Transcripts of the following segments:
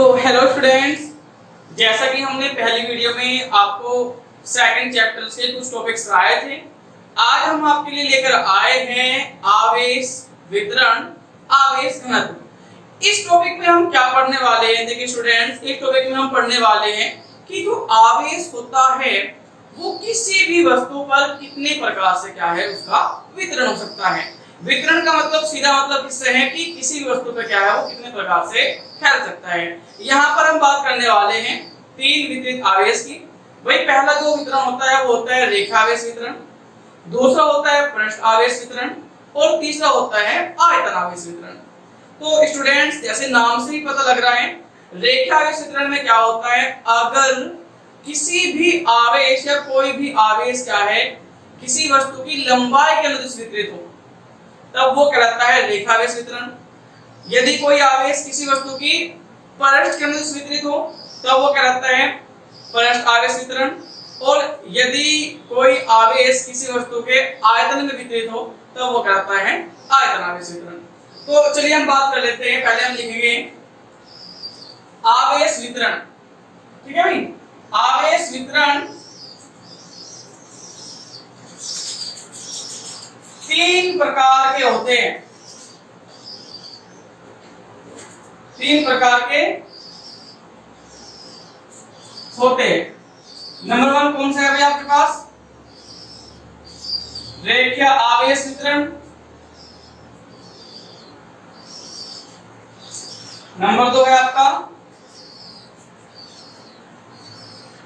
Hello students, जैसा कि हमने पहली वीडियो में आपको सेकंड चैप्टर से कुछ टॉपिक्स कराए थे, आज हम आपके लिए लेकर आए हैं आवेश वितरण, आवेश घनत्व। इस टॉपिक में हम क्या पढ़ने वाले हैं? देखिए स्टूडेंट्स, इस टॉपिक में हम पढ़ने वाले हैं कि जो आवेश होता है वो किसी भी वस्तु पर कितने प्रकार से क्या है उसका वितरण हो सकता है। वितरण का मतलब सीधा मतलब इससे है कि किसी भी वस्तु पे क्या है वो कितने प्रकार से फैल सकता है। यहाँ पर हम बात करने वाले हैं तीन वितरित आवेश की। भाई पहला जो वितरण होता है वो होता है रेखा आवेश वितरण, दूसरा होता है पृष्ठ आवेश वितरण और तीसरा होता है आयतन आवेश वितरण। तो स्टूडेंट्स, जैसे नाम से ही पता लग रहा है, रेखा आवेश वितरण में क्या होता है, अगर किसी भी आवेश या कोई भी आवेश क्या है किसी वस्तु की लंबाई के अनुदिश वितरित हो तब वो कहलाता है रेखा आवेश वितरण। यदि कोई आवेश किसी वस्तु की पृष्ठ के अनुदिश वितरित हो तब वो कहलाता है पृष्ठ आवेश वितरण। और यदि कोई आवेश किसी वस्तु के आयतन में वितरित हो तब वो कहलाता है आयतन आवेश वितरण। तो चलिए हम बात कर लेते हैं। पहले हम लिखेंगे आवेश वितरण। ठीक है भाई, आवेश वितरण तीन प्रकार के होते हैं। तीन प्रकार के होते हैं। नंबर वन कौन सा है भाई आपके पास? रेखीय आवेश वितरण। नंबर दो है आपका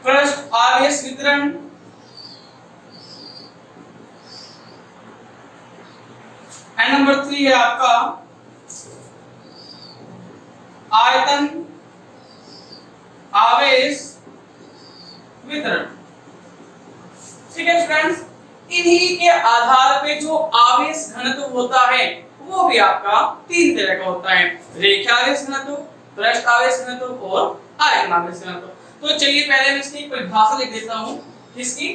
पृष्ठ आवेश वितरण। एंड नंबर थ्री है आपका आयतन आवेश वितरण। ठीक है स्टूडेंट्स, इन्हीं के आधार पे जो आवेश घनत्व होता है वो भी आपका तीन तरह का होता है, रेखीय आवेश घनत्व, पृष्ठ आवेश घनत्व और आयतन आवेश घनत्व। तो चलिए पहले मैं इसकी परिभाषा लिख देता हूं, इसकी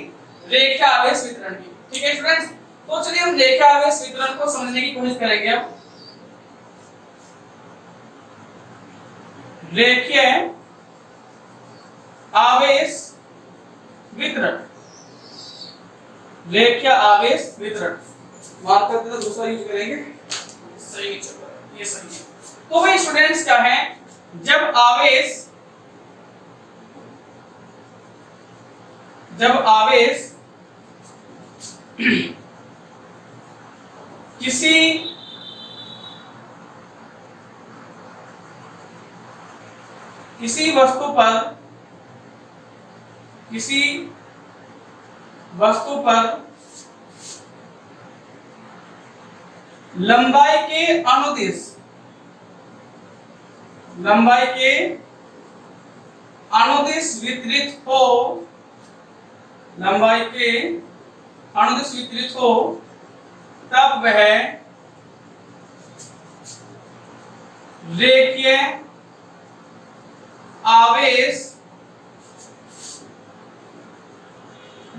रेखीय आवेश वितरण की। ठीक है स्टूडेंट्स, तो चलिए हम रेखीय आवेश वितरण को समझने की कोशिश करेंगे। अब रेखीय आवेश वितरण, रेखीय आवेश वितरण बात करते हैं, दूसरा यूज करेंगे। सही चलो, ये सही है। तो भाई स्टूडेंट्स क्या है, जब आवेश किसी वस्तु पर लंबाई के अनुदिश वितरित हो, लंबाई के अनुदिश वितरित हो तब वह रेखीय आवेश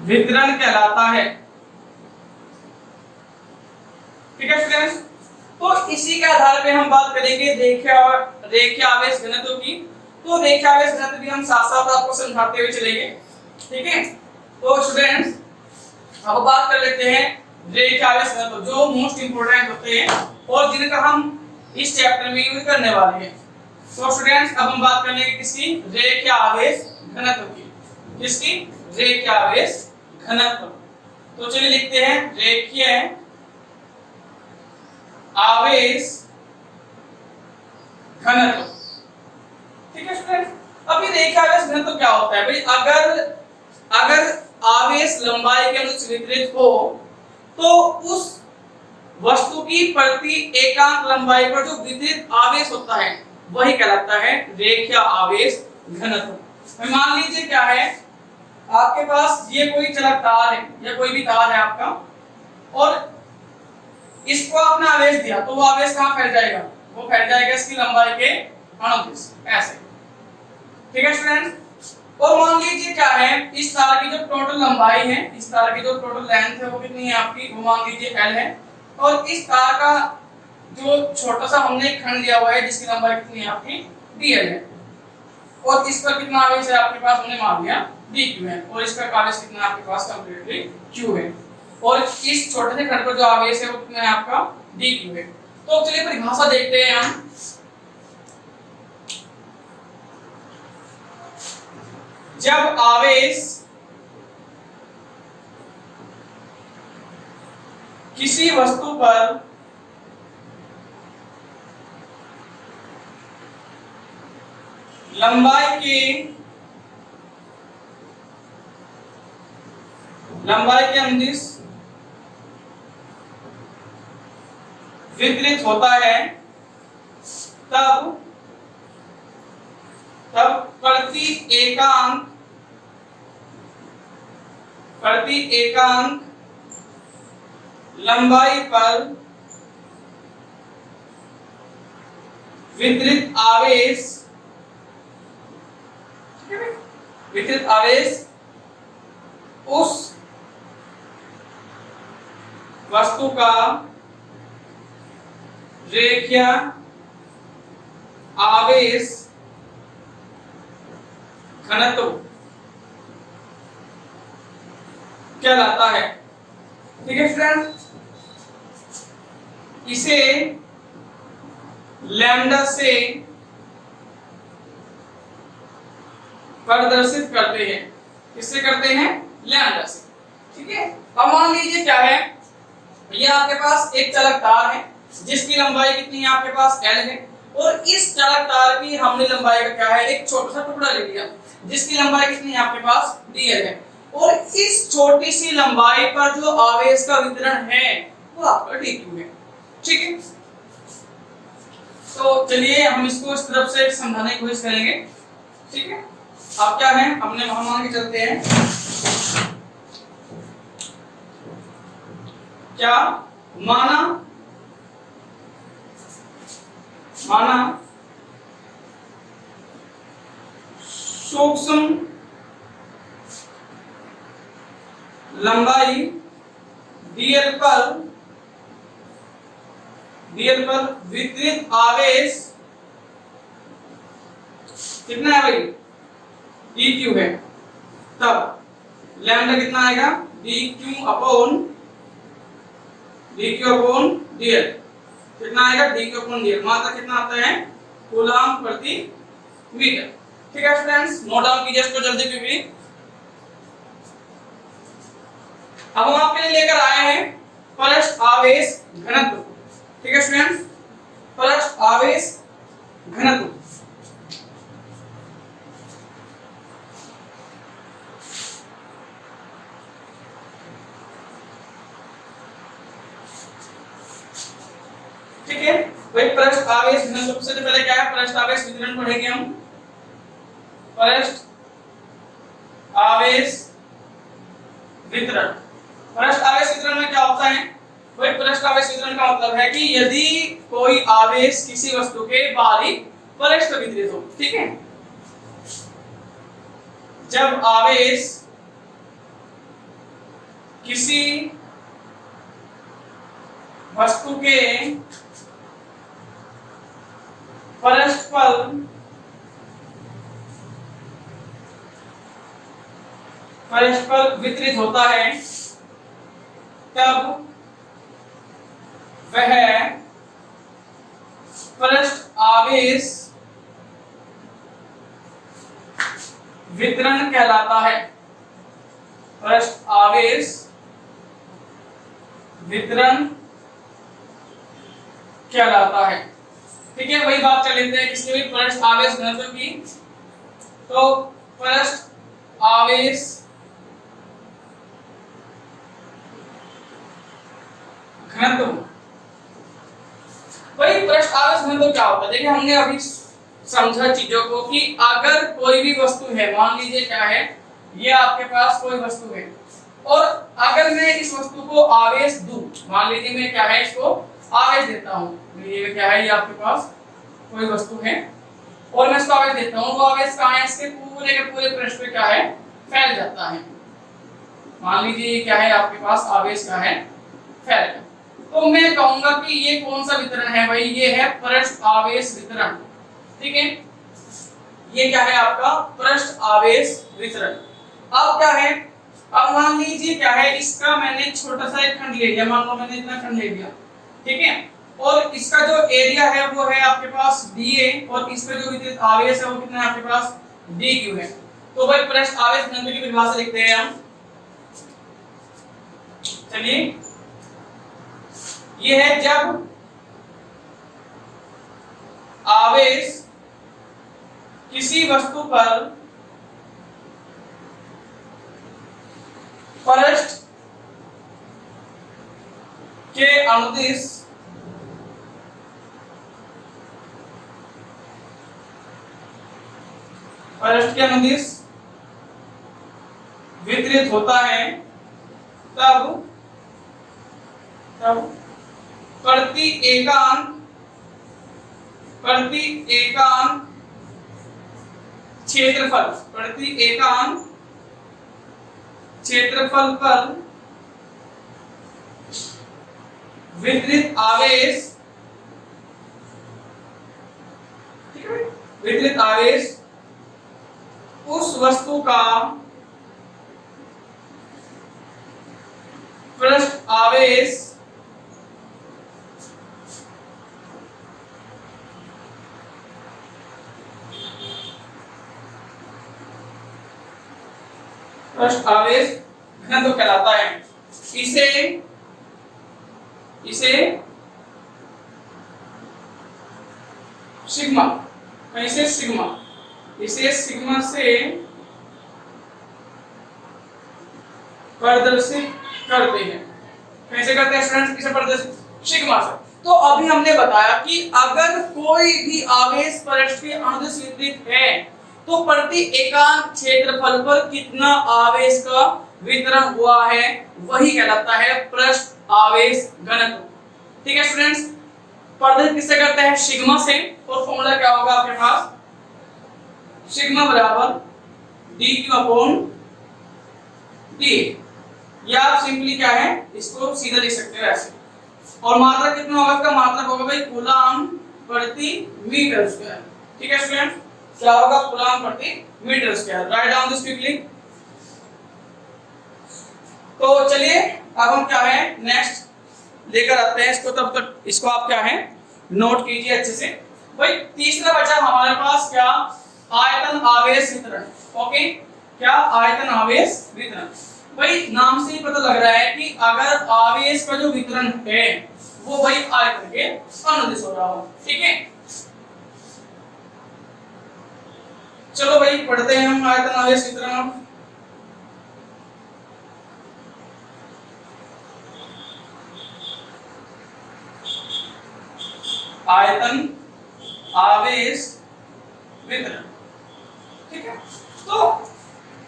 वितरण कहलाता है। ठीक है स्टूडेंट्स, तो इसी के आधार पे हम बात करेंगे रेखीय आवेश घनत्व की। तो रेखीय आवेश घनत्व भी हम साथ साथ आपको समझाते हुए चलेंगे। ठीक है, तो स्टूडेंट्स अब बात कर लेते हैं रेखीय आवेश घनत्व, जो मोस्ट इंपोर्टेंट होते हैं और जिनका हम इस चैप्टर में यूज करने वाले हैं। तो स्टूडेंट्स अब हम बात करेंगे किसकी? रेखीय आवेश घनत्व की। किसकी? रेखीय आवेश घनत्व। तो चलिए लिखते हैं रेखीय आवेश घनत्व। ठीक है स्टूडेंट्स, अभी रेखीय आवेश घनत्व क्या होता है भाई? अगर आवेश लंबाई के अनुदिश वितरित हो तो उस वस्तु की प्रति एकांक लंबाई पर जो वितरित आवेश होता है वही कहलाता है रेखीय आवेश घनत्व। मान लीजिए क्या है, आपके पास ये कोई चलक तार है या कोई भी तार है आपका, और इसको आपने आवेश दिया तो वो आवेश कहां फैल जाएगा? वो फैल जाएगा इसकी लंबाई के अनुदिश, ऐसे। ठीक है स्टूडेंट्स, और मान लीजिए क्या है, इस तार की जो टोटल लंबाई है, इस तार की जो टोटल लेंथ है वो कितनी है आपकी? वो मान लीजिए L है, और इस तार का जो छोटा सा हमने एक खंड लिया हुआ है जिसकी लंबाई कितनी है आपकी? DL है। और इस पर कितना आवेश है आपके पास, हमने मान लिया dq है, और इसका आवेश कितना आपके पास कंप्लीटली q है, और इस छोटे से खंड पर जो आवेश है वो कितना है आपका dq है। तो चलिए परिभाषा देखते हैं हम। जब आवेश किसी वस्तु पर लंबाई के अंदिश वितरित होता है, तब प्रति एकांक लंबाई पर वितरित आवेश उस वस्तु का रेखीय आवेश घनत्व कहलाता है। ठीक है फ्रेंड, इसे लैम्डा से प्रदर्शित करते हैं। किससे करते हैं? लैम्डा से। ठीक है, अब मान लीजिए क्या है, ये आपके पास एक चालक तार है जिसकी लंबाई कितनी है आपके पास L है, और इस चालक तार की हमने लंबाई का क्या है, एक छोटा सा टुकड़ा ले लिया जिसकी लंबाई कितनी है आपके पास dl है, और इस छोटी सी लंबाई पर जो आवेश का वितरण है वो आपका dq है। ठीक है, तो चलिए हम इसको इस तरफ से समझाने की कोशिश करेंगे। ठीक है, अब क्या है, हमने वहां मान के चलते हैं क्या, माना सूक्ष्म लंबाई dl पर वितरित आवेश कितना है भाई, dq है, तब लैम्डा कितना आएगा, dq अपॉन dl कितना आएगा, dq अपॉन dl, मात्रा कितना आता है, कूलम प्रति मीटर। ठीक है फ्रेंड्स, नोट डाउन कीजिए इसको जल्दी क्विकली। अब हम आपके लिए लेकर आए हैं पृष्ठ आवेश घनत्व। ठीक है स्टूडेंट्स, पृष्ठ आवेश घनत्व। ठीक है भाई, पृष्ठ आवेश घनत्व सबसे पहले क्या है, पृष्ठ आवेश वितरण पढ़ेंगे हम। पृष्ठ आवेश वितरण, पृष्ठ आवेश वितरण में क्या होता है भाई, पृष्ठ आवेश वितरण का मतलब है कि यदि कोई आवेश किसी वस्तु के बाहरी पृष्ठ पर वितरित हो। ठीक है, जब आवेश किसी वस्तु के पृष्ठ पर वितरित होता है, तब वह पृष्ठ आवेश वितरण कहलाता है। पृष्ठ आवेश वितरण कहलाता है। ठीक है, वही बात कर लेते हैं किसी भी पृष्ठ आवेश घनत्व की। तो पृष्ठ आवेश घनत्व, वही पृष्ठ आवेश घनत्व क्या होता है, देखिए हमने अभी समझा चीजों को कि अगर कोई भी वस्तु है, मान लीजिए क्या है, ये आपके पास कोई वस्तु है, और अगर मैं इस वस्तु को आवेश दूं, मान लीजिए मैं क्या है इसको आवेश देता हूं, ये क्या है, ये आपके पास कोई वस्तु है और मैं इसको आवेश देता हूं, वो आवेश कहां है, इसके पूरे के पूरे पृष्ठ पे क्या है, फैल जाता है। मान लीजिए क्या है आपके पास आवेश का है फैल गया, तो मैं कहूंगा कि ये कौन सा वितरण है भाई, ये है पृष्ठ आवेश वितरण। ठीक है, ये क्या है आपका पृष्ठ आवेश वितरण। अब क्या है, अब मान लीजिए क्या है, इसका मैंने छोटा सा एक खंड ले लिया, मान लो मैंने इतना खंड ले लिया, ठीक है, और इसका जो एरिया है वो है आपके पास dA और इस पे जो विद्युत आवेश है वो कितना है आपके पास dQ है। तो भाई पृष्ठ आवेश घनत्व की परिभाषा लिखते हैं हम। चलिए, ये है जब आवेश किसी वस्तु पर पृष्ठ के अनुदिश वितरित होता है, तब प्रति एकांक क्षेत्रफल पर वितरित आवेश, ठीक है, वितरित आवेश उस वस्तु का पृष्ठ आवेश घनत्व कहलाता है। इसे सिग्मा, कैसे सिग्मा, इसे सिग्मा से प्रदर्शित करते हैं। कैसे करते हैं स्टूडेंट्स, इसे प्रदर्शित सिग्मा से। तो अभी हमने बताया कि अगर कोई भी आवेश पृष्ठ के अनुदिश वितरित है तो प्रति एकांक क्षेत्रफल पर कितना आवेश का वितरण हुआ है वही कहलाता है पृष्ठ आवेश घनत्व। ठीक है स्टूडेंट्स, प्रदर्शित किससे करते हैं, सिग्मा से, और फॉर्मूला क्या होगा आपके पास, सिग्मा बराबर dQ अपॉन d, या आप सिंपली क्या है इसको सीधा लिख सकते हैं ऐसे। और मात्रा कितना होगा इसका, मात्रा होगा भाई कूलम प्रति मीटर स्क्वायर। ठीक है स्टूडेंट, क्या होगा कूलम प्रति metre square. Write down this quickly. तो चलिए अब हम क्या है नेक्स्ट लेकर आते हैं इसको, तब तक इसको आप क्या है नोट कीजिए अच्छे से। भाई तीसरा बचा हमारे पास क्या, आयतन आवेश वितरण। ओके, क्या आयतन आवेश वितरण। भाई नाम से ही पता लग रहा है कि अगर आवेश का जो वितरण है वो भाई आयतन के अनुदिश हो रहा हो। ठीक है, चलो भाई पढ़ते हैं हम आयतन आवेश वितरण। आयतन आवेश वितरण। ठीक है, तो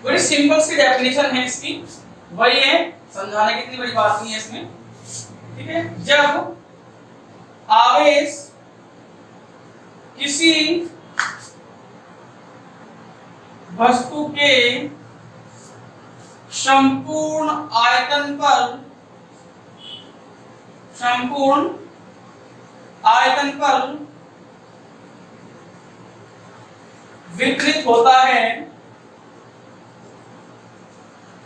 बड़ी सिंपल सी डेफिनेशन है इसकी, वही है, समझाने की इतनी बड़ी बात नहीं है इसमें। ठीक है, जब आवेश किसी वस्तु के संपूर्ण आयतन पर वितरित होता है,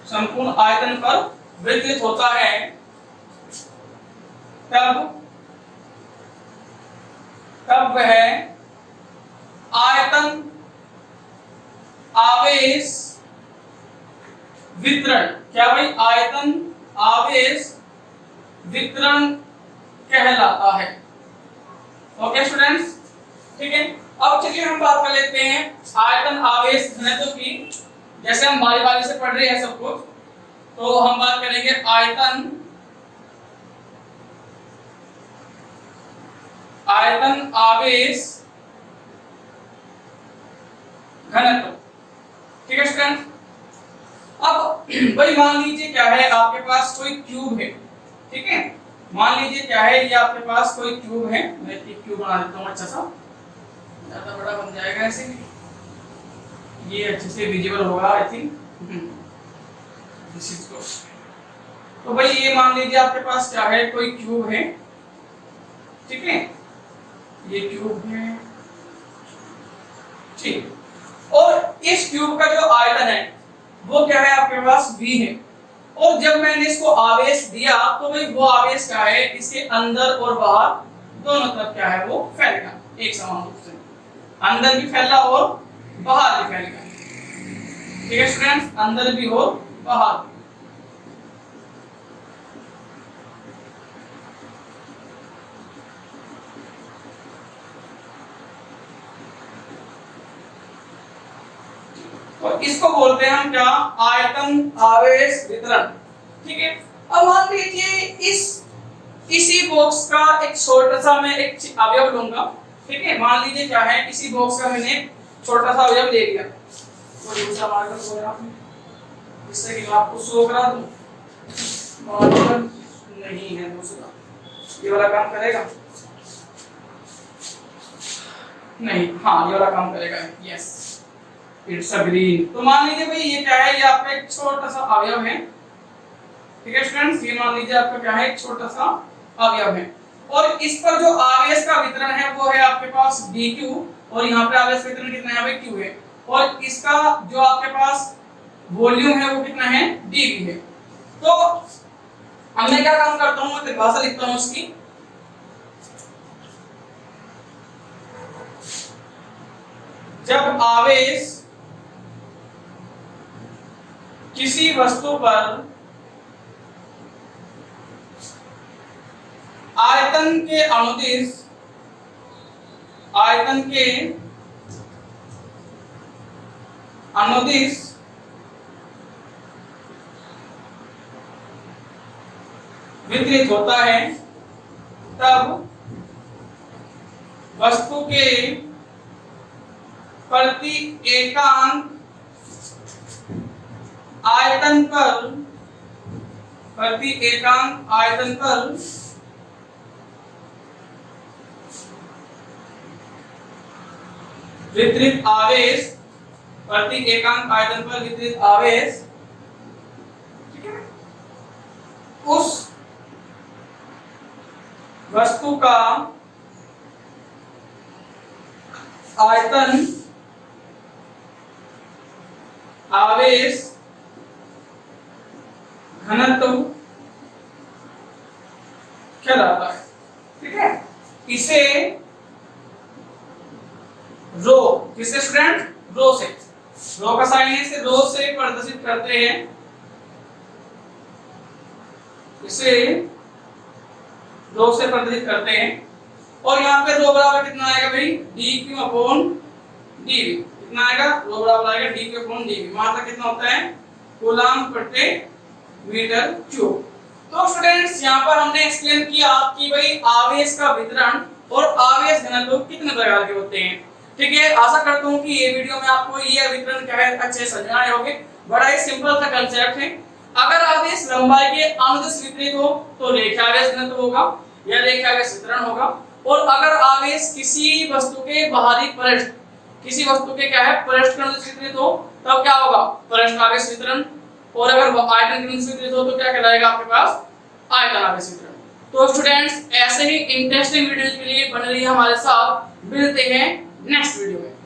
संपूर्ण आयतन पर वितरित होता है, तब वह आयतन आवेश वितरण, क्या भाई आयतन आवेश वितरण कहलाता है। ओके स्टूडेंट्स, ठीक है, अब चलिए हम बात कर लेते हैं आयतन आवेश घनत्व की। जैसे हम बारी बारी से पढ़ रहे हैं सब कुछ, तो हम बात करेंगे आयतन आवेश घनत्व। ठीक है स्टूडेंट, अब भाई मान लीजिए क्या है आपके पास कोई क्यूब है। ठीक है, मान लीजिए क्या है ये आपके पास कोई क्यूब है, मैं एक क्यूब बना देता हूँ अच्छा सा, ज्यादा बड़ा बन जाएगा ऐसे, ये अच्छे से विजिबल होगा आई थिंक। तो भाई ये मान लीजिए आपके पास क्या है कोई क्यूब है। ठीक है, ये क्यूब है, ठीक। और इस ट्यूब का जो आयतन है वो क्या है आपके पास v है। और जब मैंने इसको आवेश दिया तो भाई वो आवेश क्या है, इसके अंदर और बाहर दोनों तरफ क्या है वो फैलेगा एक समान रूप से, अंदर भी फैला और बाहर भी फैलेगा। ठीक है स्टूडेंट्स, अंदर भी और बाहर भी। तो इसको बोलते हैं हम क्या, आयतन आवेश वितरण। ठीक है, अब मान लीजिए इसी बॉक्स का एक छोटा सा मैं एक अवयव लूंगा। ठीक है, मान लीजिए क्या है, इसी बॉक्स का मैंने छोटा सा अवयव ले लिया, तो दूसरा मार्कर सोया जिससे कि मैं आपको शो करा दूं। मार्कर नहीं है दूसरा, ये वाला काम करेगा नहीं, हाँ ये वाला काम करेगा, यस इट्स अ ग्रीन। तो मान लीजिए भाई ये क्या है, ये आपका एक छोटा सा अवयव है। ठीक है स्टूडेंट्स, ये मान लीजिए आपका क्या है, एक छोटा सा अवयव है, और इस पर जो आवेश का वितरण है वो है आपके पास dq, और यहाँ पे आवेश का वितरण कितना है भाई q है, और इसका जो आपके पास वॉल्यूम है वो कितना है dv है। तो अब मैं क्या काम करता हूँ, मैं परिभाषा लिखता हूँ उसकी। जब आवेश किसी वस्तु पर आयतन के अनुदिश वितरित होता है, तब वस्तु के प्रति एकांक आयतन पर वितरित आवेश, प्रति एकांक आयतन पर वितरित आवेश, ठीक है, उस वस्तु का आयतन आवेश घनत्व कहलाता है। ठीक है, इसे रो, किससे स्टूडेंट, रो से, रो का साइन है, इसे रो से प्रदर्शित करते हैं, इसे रो से प्रदर्शित करते हैं। और यहाँ पे रो बराबर कितना आएगा भाई, dq अपॉन dv, कितना आएगा, रो बराबर आएगा dq अपॉन dv, मात्रा कितना होता है, कूलम प्रति मीटर क्यूब। तो स्टूडेंट्स यहाँ पर हमने एक्सप्लेन किया कि भाई आवेश का वितरण और आवेश घनत्व कितने प्रकार के होते हैं। ठीक है, आशा करता हूँ कि ये वीडियो में आपको ये वितरण क्या है अच्छे से समझ आए होंगे। बड़ा ही सिंपल सा कंसेप्ट है। अगर आवेश लंबाई के अनुदिश वितरित हो तो रेखीय आवेश घनत्व होगा या रेखीय आवेश वितरण होगा, और अगर आवेश किसी वस्तु के बाहरी पृष्ठ, किसी वस्तु के क्या है पृष्ठ के अनुदिश वितरित हो तब क्या होगा, पृष्ठ आवेश वितरण, और अगर वो आयतन के अनुदिश वितरित हो तो क्या कहलाएगा आपके पास, आयतन आवेश वितरण। तो स्टूडेंट्स ऐसे ही इंटरेस्टिंग वीडियोज के लिए बने रहिए हमारे साथ, मिलते हैं नेक्स्ट वीडियो में।